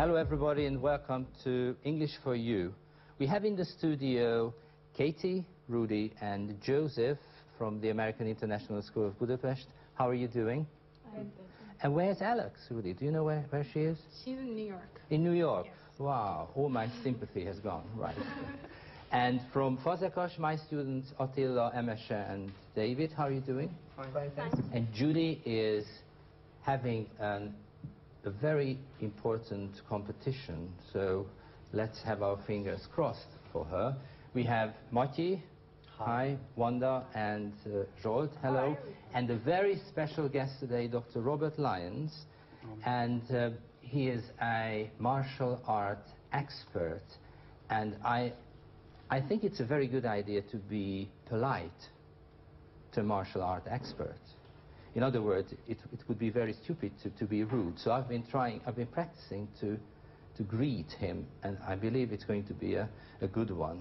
Hello everybody and welcome to English for You. We have in the studio Katie, Rudy and Joseph from the American International School of Budapest. How are you doing? I'm good. And where's Alex, Rudy? Do you know where she is? She's in New York. In New York? Yes. Wow, all my sympathy has gone, right. And from Fazekas, my students Attila, Emese and David, how are you doing? Fine, thanks. And Judy is having a very important competition, so let's have our fingers crossed for her. We have Mati, hi, Wanda and Zsolt, hello, and a very special guest today, Dr. Robert Lyons, and he is a martial art expert, and I think it's a very good idea to be polite to a martial art expert. In other words, it would be very stupid to be rude. So I've been practicing to greet him, and I believe it's going to be a good one.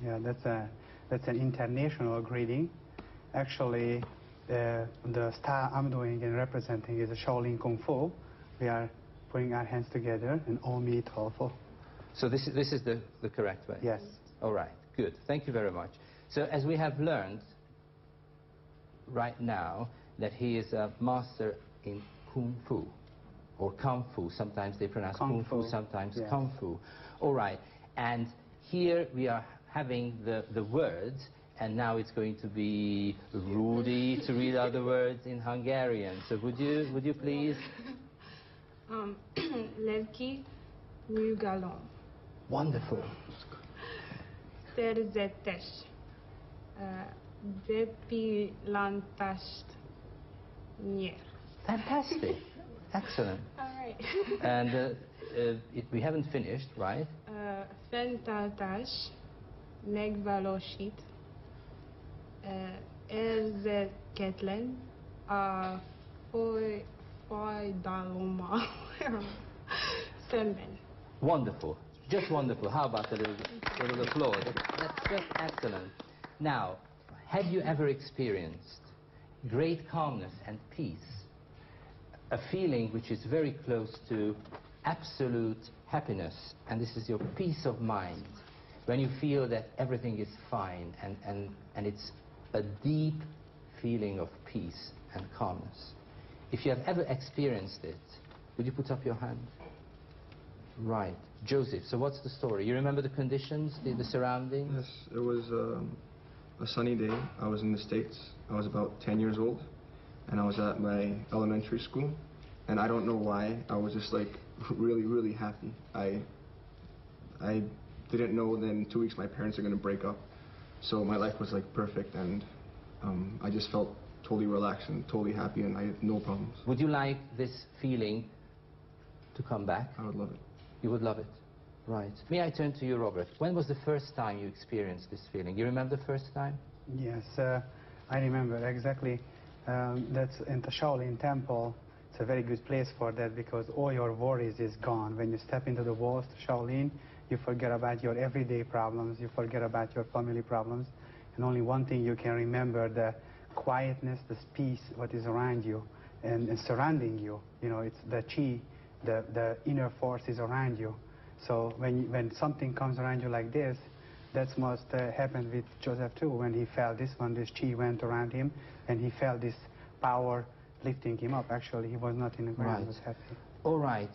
Yeah, that's an international greeting. Actually, the style I'm doing and representing is a Shaolin Kung Fu. We are putting our hands together and all meet halfo. So this is the correct way? Yes. All right, good. Thank you very much. So as we have learned right now that he is a master in Kung Fu, or Kung Fu. Sometimes they pronounce Kung Fu, sometimes yes. Kung Fu. All right, and here we are having the words, and now it's going to be Rudy to read out the words in Hungarian. So would you please? Lelki nyugalom. Wonderful. Szerzetes. Bepillantást nyer. Fantastic. Excellent. All right. And we haven't finished, right? Fenntartás megvalósít. Érzéketlen a fájdalommal szemben. Wonderful. Just wonderful. How about a little applause? That's just excellent. Now, have you ever experienced great calmness and peace? A feeling which is very close to absolute happiness, and this is your peace of mind, when you feel that everything is fine, and it's a deep feeling of peace and calmness. If you have ever experienced it, would you put up your hand? Right. Joseph, so what's the story? You remember the conditions, the surroundings? Yes, it was a sunny day. I was in the States. I was about 10 years old, and I was at my elementary school, and I don't know why, I was just like really happy. I didn't know that in 2 weeks my parents are going to break up, so my life was like perfect, and I just felt totally relaxed and totally happy, and I had no problems. Would you like this feeling to come back? I would love it. You would love it. Right. May I turn to you, Robert? When was the first time you experienced this feeling? You remember the first time? Yes, I remember exactly. That's in the Shaolin Temple. It's a very good place for that because all your worries is gone. When you step into the walls to Shaolin, you forget about your everyday problems, you forget about your family problems, and only one thing you can remember, the quietness, the peace, what is around you and surrounding you. You know, it's the chi, the inner force is around you. So when something comes around you like this, that's what happened with Joseph too. When he felt this chi went around him, and he felt this power lifting him up. Actually, he was not in the ground, he was happy. All right,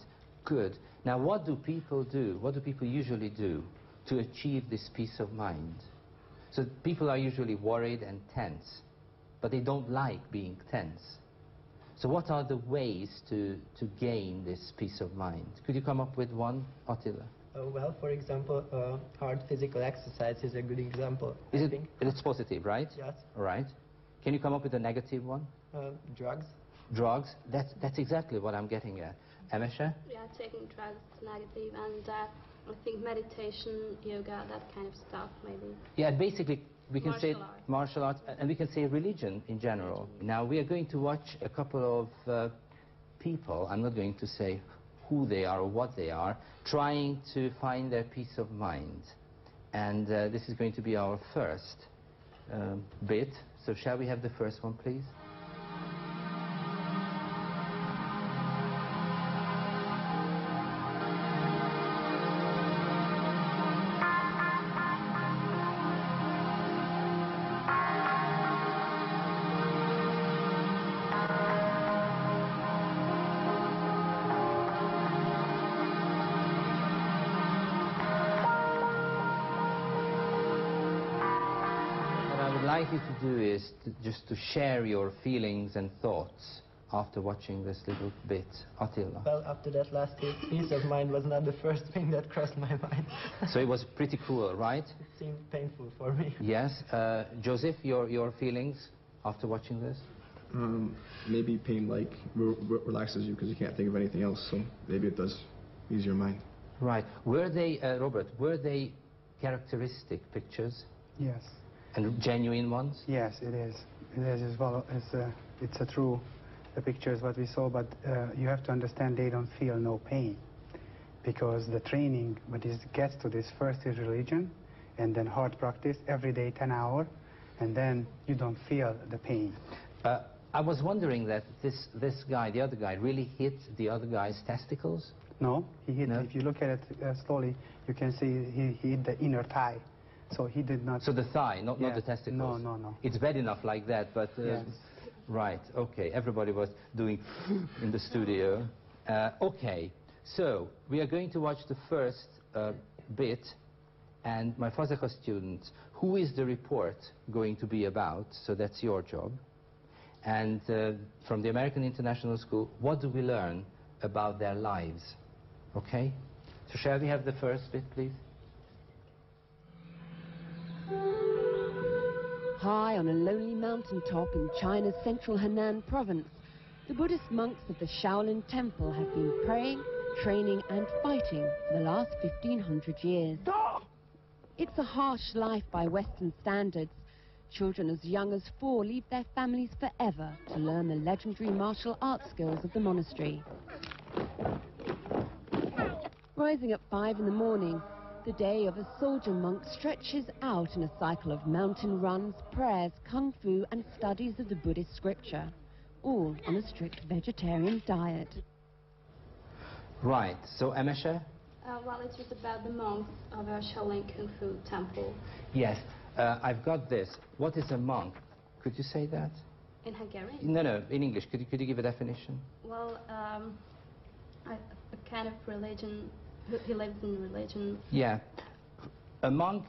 good. Now, what do people do? What do people usually do to achieve this peace of mind? So people are usually worried and tense, but they don't like being tense. So what are the ways to gain this peace of mind? Could you come up with one, Attila? Well, for example, hard physical exercise is a good example. It's positive, right? Yes. All right. Can you come up with a negative one? Drugs. Drugs? That's exactly what I'm getting at. Emese? Yeah, taking drugs is negative, and I think meditation, yoga, that kind of stuff, maybe. Yeah, basically, we can say martial arts, and we can say religion in general. Now, we are going to watch a couple of people, I'm not going to say who they are or what they are, trying to find their peace of mind. And this is going to be our first bit. So shall we have the first one, please? like you to do is just to share your feelings and thoughts after watching this little bit. Attila. Well, after that last piece of mine was not the first thing that crossed my mind. So it was pretty cruel, right? It seemed painful for me. Yes. Joseph, your feelings after watching this? Maybe pain relaxes you because you can't think of anything else, so maybe it does ease your mind. Right. Were they, Robert, were they characteristic pictures? Yes. And genuine ones? Yes, it is. It is as well. It's a true the pictures what we saw, but you have to understand they don't feel no pain, because the training what is gets to this first is religion, and then hard practice every day 10 hours, and then you don't feel the pain. I was wondering that this guy, the other guy, really hit the other guy's testicles? No, he hit. No? If you look at it slowly, you can see he hit the inner thigh. So he did not. So the thigh, not the testicles. No. It's bad enough like that, but yes. Right. Okay. Everybody was doing in the studio. Okay. So we are going to watch the first bit, and my Fazaka students, who is the report going to be about? So that's your job. And from the American International School, what do we learn about their lives? Okay? So shall we have the first bit, please? High on a lonely mountaintop in China's central Henan province, the Buddhist monks of the Shaolin Temple have been praying, training and fighting for the last 1,500 years. It's a harsh life by Western standards. Children as young as 4 leave their families forever to learn the legendary martial arts skills of the monastery. Rising at 5 in the morning, the day of a soldier monk stretches out in a cycle of mountain runs, prayers, kung fu and studies of the Buddhist scripture, all on a strict vegetarian diet. Right, so Emesha? Well, it was about the monks of our Shaolin Kung Fu temple. Yes, I've got this. What is a monk? Could you say that? In Hungarian? No, in English. Could you give a definition? Well, a kind of religion. He lives in religion. Yeah. A monk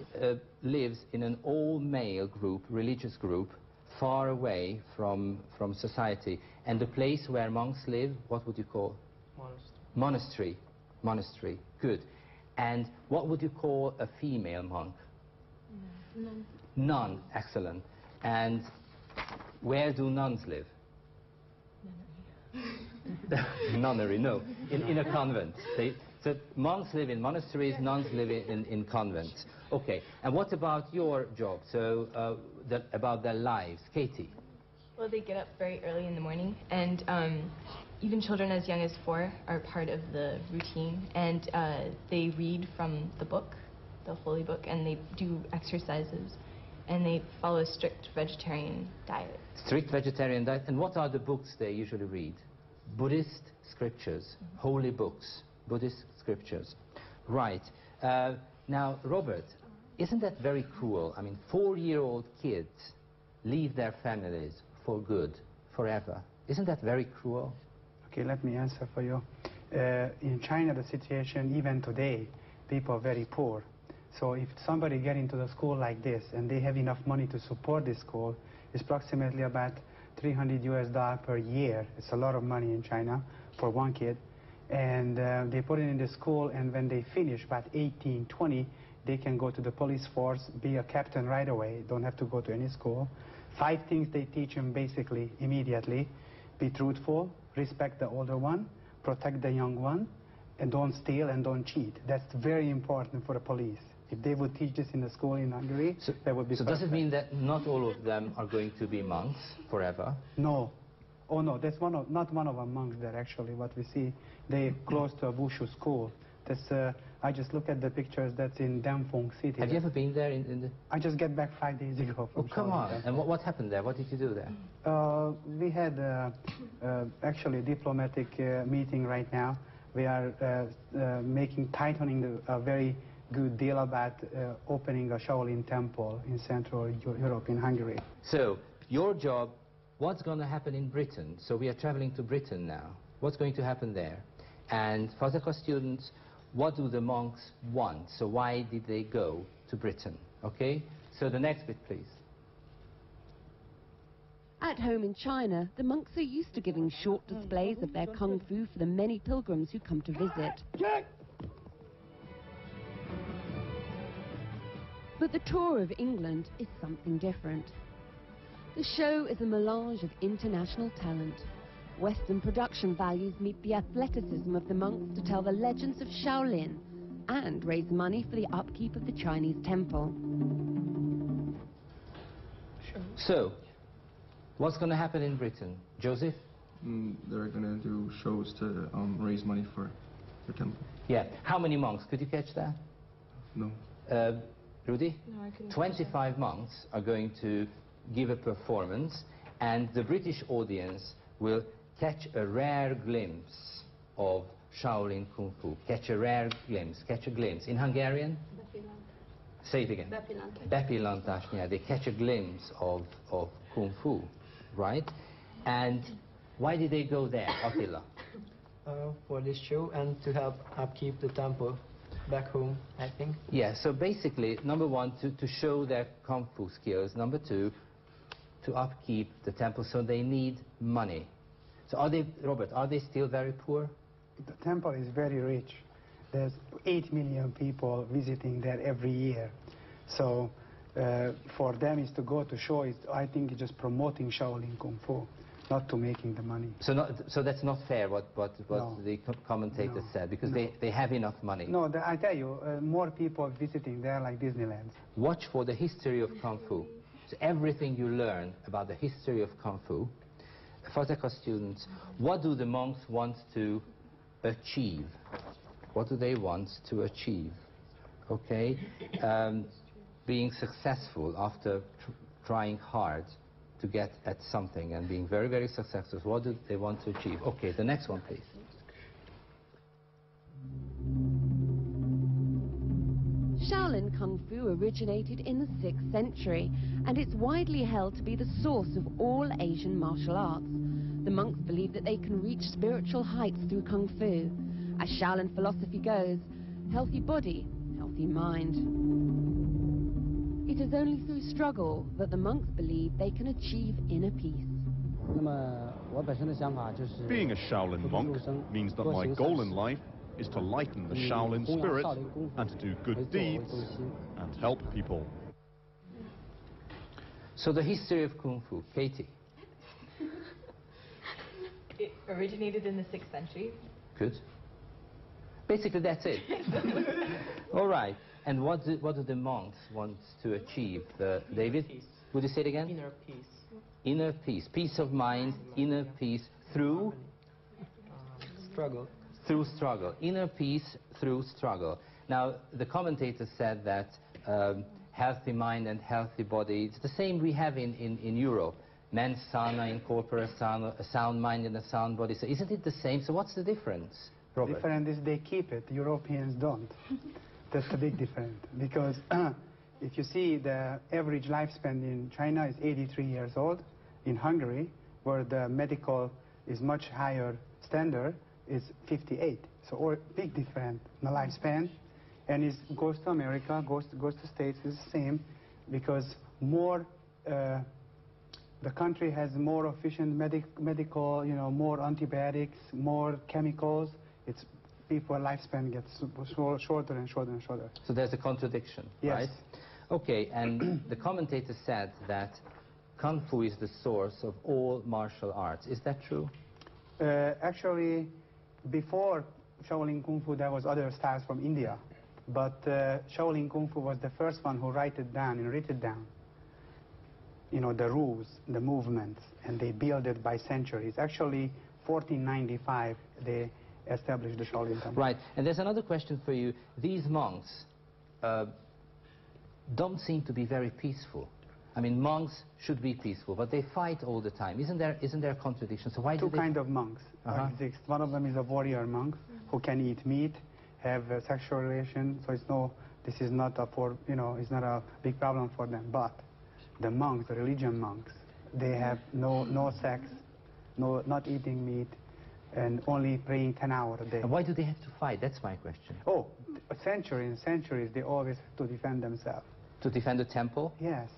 lives in an all-male group, religious group, far away from society. And the place where monks live, what would you call? Monastery. Monastery. Good. And what would you call a female monk? Nun. Nun. Excellent. And where do nuns live? Nunnery, no. In a convent. So monks live in monasteries, nuns live in convents. Okay, and what about your job? So about their lives. Katie? Well, they get up very early in the morning, and even children as young as 4 are part of the routine, and they read from the book, the holy book, and they do exercises, and they follow a strict vegetarian diet. Strict vegetarian diet. And what are the books they usually read? Buddhist scriptures, holy books. Buddhist scriptures. Right. Now, Robert, isn't that very cruel? I mean, 4-year-old kids leave their families for good, forever. Isn't that very cruel? Okay, let me answer for you. In China, the situation, even today, people are very poor. So if somebody get into the school like this, and they have enough money to support this school, it's approximately about $300 per year. It's a lot of money in China for one kid. And they put it in the school, and when they finish, about 18, 20, they can go to the police force, be a captain right away, don't have to go to any school. 5 things they teach them basically immediately: be truthful, respect the older one, protect the young one, and don't steal and don't cheat. That's very important for the police. If they would teach this in the school in Hungary, that would be perfect. Does it mean that not all of them are going to be monks forever? No. Oh no, that's not one of them monks there actually, what we see. They close to a Wushu school. That's, I just look at the pictures, that's in Danfeng City. Have you ever been there? In the... I just get back 5 days ago from come on. And what happened there? What did you do there? We had actually a diplomatic meeting right now. We are tightening a very good deal about opening a Shaolin temple in Central Europe, in Hungary. So, your job, what's going to happen in Britain? So we are traveling to Britain now. What's going to happen there? And Fazaka students, what do the monks want? So why did they go to Britain? Okay? So the next bit, please. At home in China, the monks are used to giving short displays of their kung fu for the many pilgrims who come to visit. But the tour of England is something different. The show is a melange of international talent. Western production values meet the athleticism of the monks to tell the legends of Shaolin and raise money for the upkeep of the Chinese temple. So, what's going to happen in Britain? Joseph? They're going to do shows to raise money for the temple. Yeah. How many monks? Could you catch that? No. Rudy? No, I couldn't. 25 monks are going to give a performance, and the British audience will catch a rare glimpse of Shaolin Kung Fu. Catch a rare glimpse. Catch a glimpse. In Hungarian? Say it again. Bepillantás. Yeah, they catch a glimpse of Kung Fu, right? And why did they go there, Attila? For this show and to help upkeep the temple back home, I think. Yeah, so basically, number one, to show their Kung Fu skills. Number two, to upkeep the temple, so they need money. So are they, Robert, are they still very poor? The temple is very rich. There's 8 million people visiting there every year. So for them is to go to show, I think it's just promoting Shaolin Kung Fu, not to making the money. So that's not fair what No. the commentators said, because they have enough money. No, I tell you, more people visiting there like Disneyland. Watch for the history of Kung Fu. So everything you learn about the history of Kung Fu. Fateka students, what do the monks want to achieve? What do they want to achieve? Okay? Being successful after trying hard to get at something and being very, very successful. What do they want to achieve? Okay, the next one, please. Shaolin Kung Fu originated in the 6th century, and it's widely held to be the source of all Asian martial arts. The monks believe that they can reach spiritual heights through Kung Fu. As Shaolin philosophy goes, healthy body, healthy mind. It is only through struggle that the monks believe they can achieve inner peace. Being a Shaolin monk means that my goal in life is to lighten the Shaolin spirit and to do good deeds and help people. So the history of Kung Fu, Katie. It originated in the 6th century. Good. Basically, that's it. All right. And what do the monks want to achieve? David, Peace. would you say it again? Inner peace. Inner peace. Peace of mind, inner peace through? Struggle. Through struggle. Inner peace through struggle. Now, the commentator said that healthy mind and healthy body, it's the same we have in Europe. Mens sana in corpore sano, a sound mind and a sound body. So isn't it the same? So what's the difference, Robert? Different is they keep it. Europeans don't. That's the big difference. Because if you see the average lifespan in China is 83 years old. In Hungary, where the medical is much higher standard, is 58. So big difference in the lifespan. And it goes to America, goes to States, is the same, because more the country has more efficient medical, you know, more antibiotics, more chemicals. It's people lifespan gets shorter and shorter and shorter. So there's a contradiction, yes. Right? Okay, and the commentator said that Kung Fu is the source of all martial arts. Is that true? Actually, before Shaolin Kung Fu, there was other styles from India. But Shaolin Kung Fu was the first one who wrote it down. You know, the rules, the movements, and they built it by centuries. Actually, 1495, they established the Shaolin Temple. Right, and there's another question for you. These monks don't seem to be very peaceful. I mean, monks should be peaceful, but they fight all the time. Isn't there a contradiction? So why do they... Two kind of monks exist. One of them is a warrior monk who can eat meat, have a sexual relation. So this is not it's not a big problem for them. But the monks, the religion monks, they have no sex, not eating meat, and only praying 10 hours a day. And why do they have to fight? That's my question. Oh, centuries, they always have to defend themselves. To defend the temple? Yes.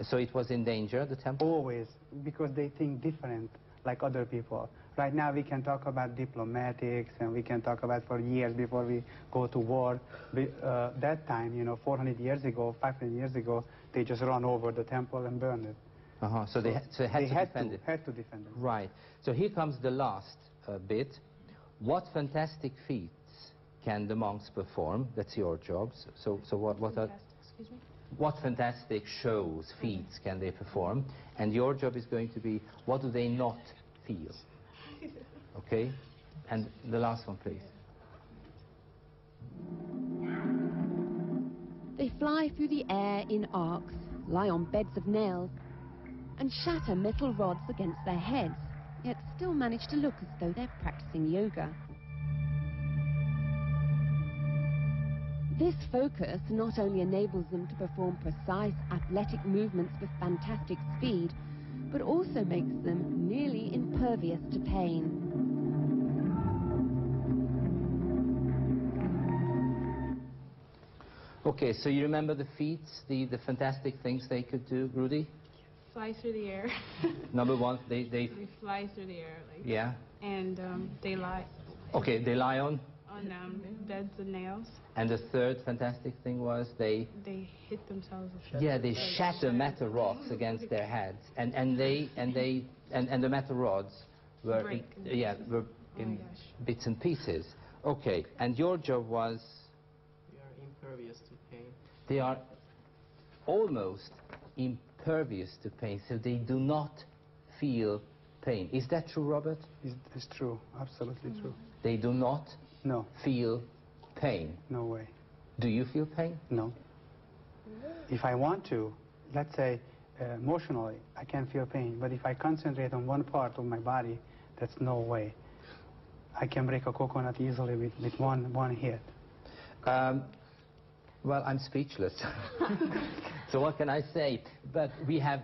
So it was in danger, the temple? Always, because they think different, like other people. Right now we can talk about diplomatics, and we can talk about for years before we go to war. That time, you know, 400 years ago, 500 years ago, they just run over the temple and burn it. So they had to defend it. Had to defend it. Right. So here comes the last bit. What fantastic feats can the monks perform? That's your job. So what are... Excuse me? What fantastic shows, feats can they perform? And your job is going to be, what do they not feel? Okay? And the last one, please. They fly through the air in arcs, lie on beds of nails, and shatter metal rods against their heads, yet still manage to look as though they're practicing yoga. This focus not only enables them to perform precise athletic movements with fantastic speed, but also makes them nearly impervious to pain. Okay, so you remember the feats, the fantastic things they could do, Rudy? Fly through the air. Number one, they They fly through the air, like. yeah. And they lie Okay, they lie on. beds of nails. And the third fantastic thing was they hit themselves with yeah, they shatter metal rocks against their heads, and the metal rods were Break. were in bits and pieces. Okay, and your job was We are impervious to pain. they are almost impervious to pain, so they do not feel pain. Is that true, Robert? It's true, absolutely true. They do not No, feel pain. no way. Do you feel pain? No. If I want to, let's say, emotionally, I can feel pain. But if I concentrate on one part of my body, that's no way. I can break a coconut easily with one hit. Well, I'm speechless. So what can I say? But we have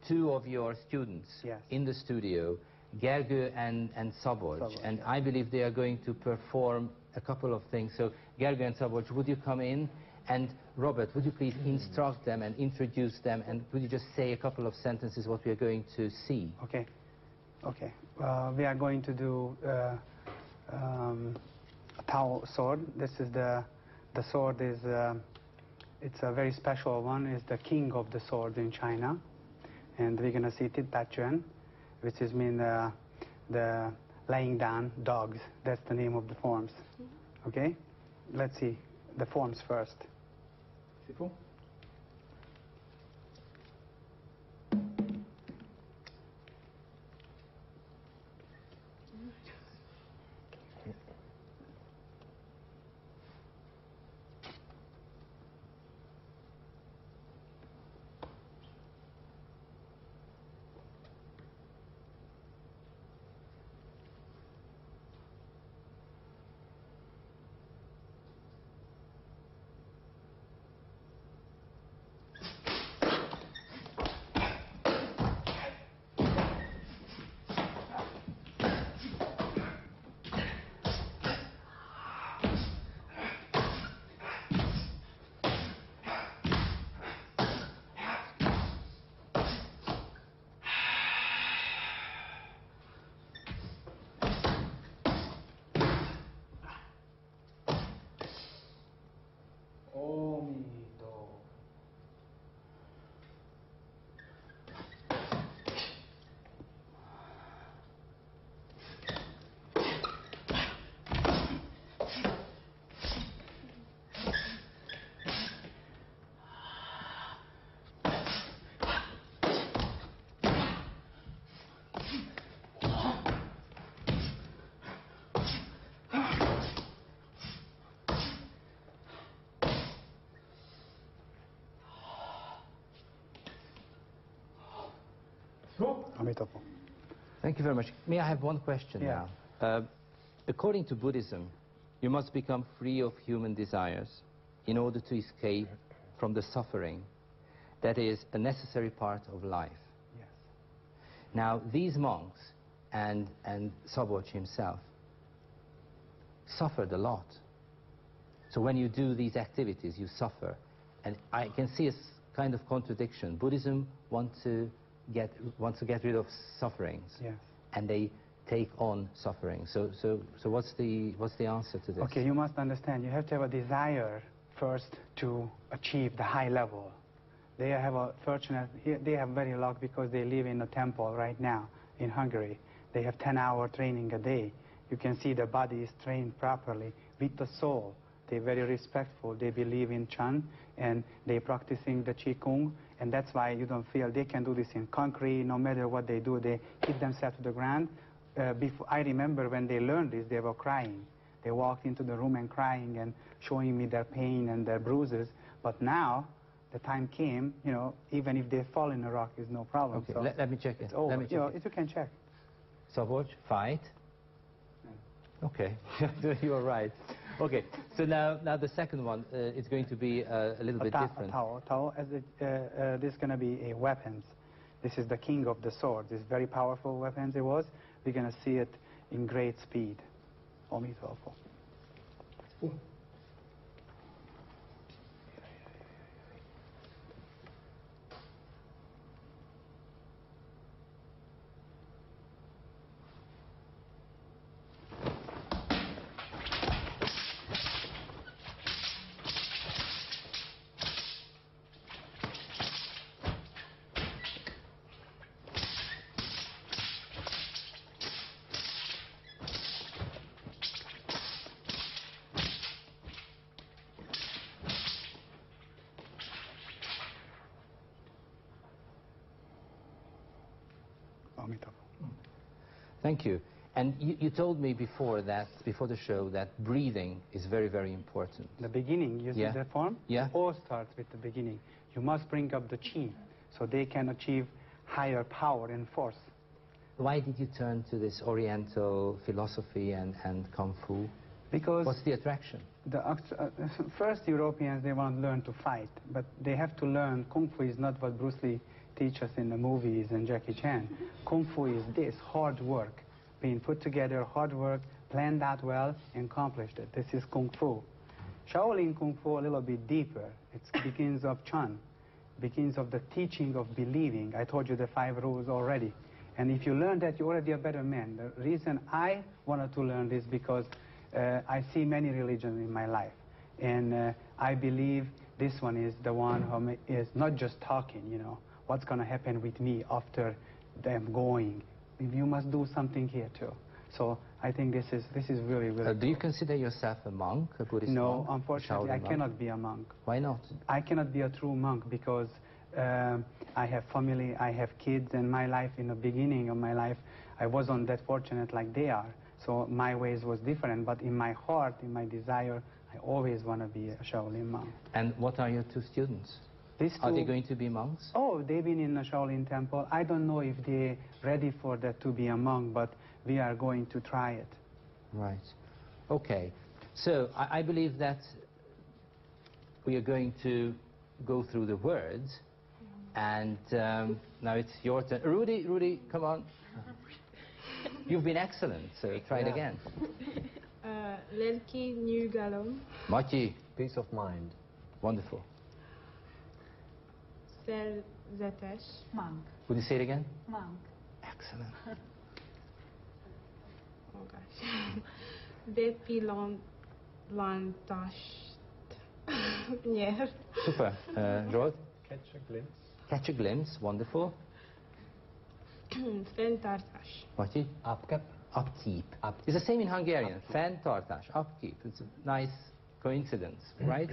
two of your students in the studio, Gergő and Szabolcs, and I believe they are going to perform a couple of things. So Gergő and Szabolcs, would you come in? And Robert, would you please instruct them and introduce them, and would you just say a couple of sentences what we are going to see? Okay. Okay. We are going to do a Tao sword. This is the sword is it's a very special one. It's the king of the swords in China, and we're gonna see Titachuan, which is mean the laying down dogs. That's the name of the forms. Okay. Let's see the forms first. Simple. Thank you very much. May I have one question now? According to Buddhism, you must become free of human desires in order to escape from the suffering that is a necessary part of life. Yes. Now, these monks and Szabolcs himself suffered a lot. So when you do these activities, you suffer. And I can see kind of contradiction. Buddhism wants to get rid of sufferings, Yes. and they take on suffering. So what's the answer to this? Okay, you must understand. You have to have a desire first to achieve the high level. They have they have very luck because they live in a temple right now in Hungary. They have 10-hour training a day. You can see the body is trained properly with the soul. They're very respectful. They believe in Chan, and they're practicing the Qigong, and that's why you don't feel they can do this in concrete. No matter what they do, they hit themselves to the ground. I remember when they learned this, they were crying. They walked into the room and crying and showing me their pain and their bruises. But now, the time came, you know, even if they fall in a rock, is no problem. Okay, so let me check it. it's over. Let me check it. You can check. Support, fight. Okay, you are right. Okay, so now the second one, it's going to be a little bit different. Tao, this is going to be a weapons. This is the king of the sword. This very powerful weapons it was. We're going to see it in great speed. Omitofo. Thank you. And you told me before the show, that breathing is very, very important. The beginning, you see the form? Yeah. It all starts with the beginning. You must bring up the chi, so they can achieve higher power and force. Why did you turn to this Oriental philosophy and Kung Fu? Because what's the attraction? First, Europeans, they want to learn to fight, but they have to learn Kung Fu is not what Bruce Lee teaches us in the movies and Jackie Chan. Kung Fu is this, hard work, being put together, hard work, planned that well, and accomplished it. This is Kung Fu. Shaolin Kung Fu a little bit deeper. It begins of Chan, begins of the teaching of believing. I told you the 5 rules already. And if you learn that, you're already a better man. The reason I wanted to learn this because I see many religions in my life. And I believe this one is the one who is not just talking, you know, what's going to happen with me after them going. You must do something here too. So I think this is really, really Do you consider yourself a monk, a Buddhist monk? No, unfortunately, I cannot be a monk. Why not? I cannot be a true monk because I have family, I have kids, and my life, in the beginning of my life, I wasn't that fortunate like they are. So my ways was different, but in my heart, in my desire, I always want to be a Shaolin monk. And what are your 2 students? Are they going to be monks? Oh, they've been in the Shaolin temple. I don't know if they're ready for that to be a monk, but we are going to try it. Right. Okay. So I believe that we are going to go through the words, and now it's your turn. Rudy, come on. You've been excellent, so try it again. Lelki nyugalom. Matyi. Peace of mind. Wonderful. Szerzetes. Monk. Would you say it again? Monk. Excellent. Oh gosh. Bepillantást nyer. Super. Rod? Catch a glimpse. Catch a glimpse. Wonderful. Fenntartás. Matyi? Upkeep. It's the same in Hungarian. Fenntartás. Upkeep. It's a nice coincidence, right?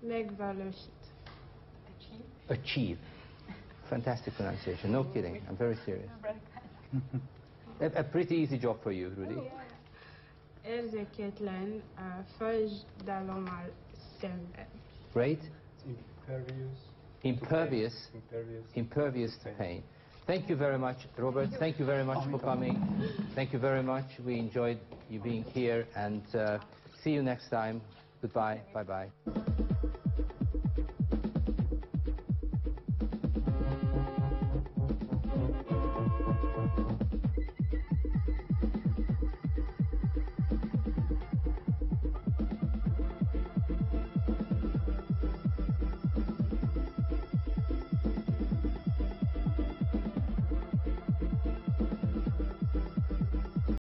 Megvalósít. Achieve. Fantastic pronunciation. No kidding. I'm very serious. A pretty easy job for you, Rudy. Érzéketlen fájdalommal szemben. Great. Impervious. Impervious to pain. Thank you very much, Robert. Thank you very much for coming. Thank you very much. We enjoyed you being here, and see you next time. Goodbye. Bye-bye.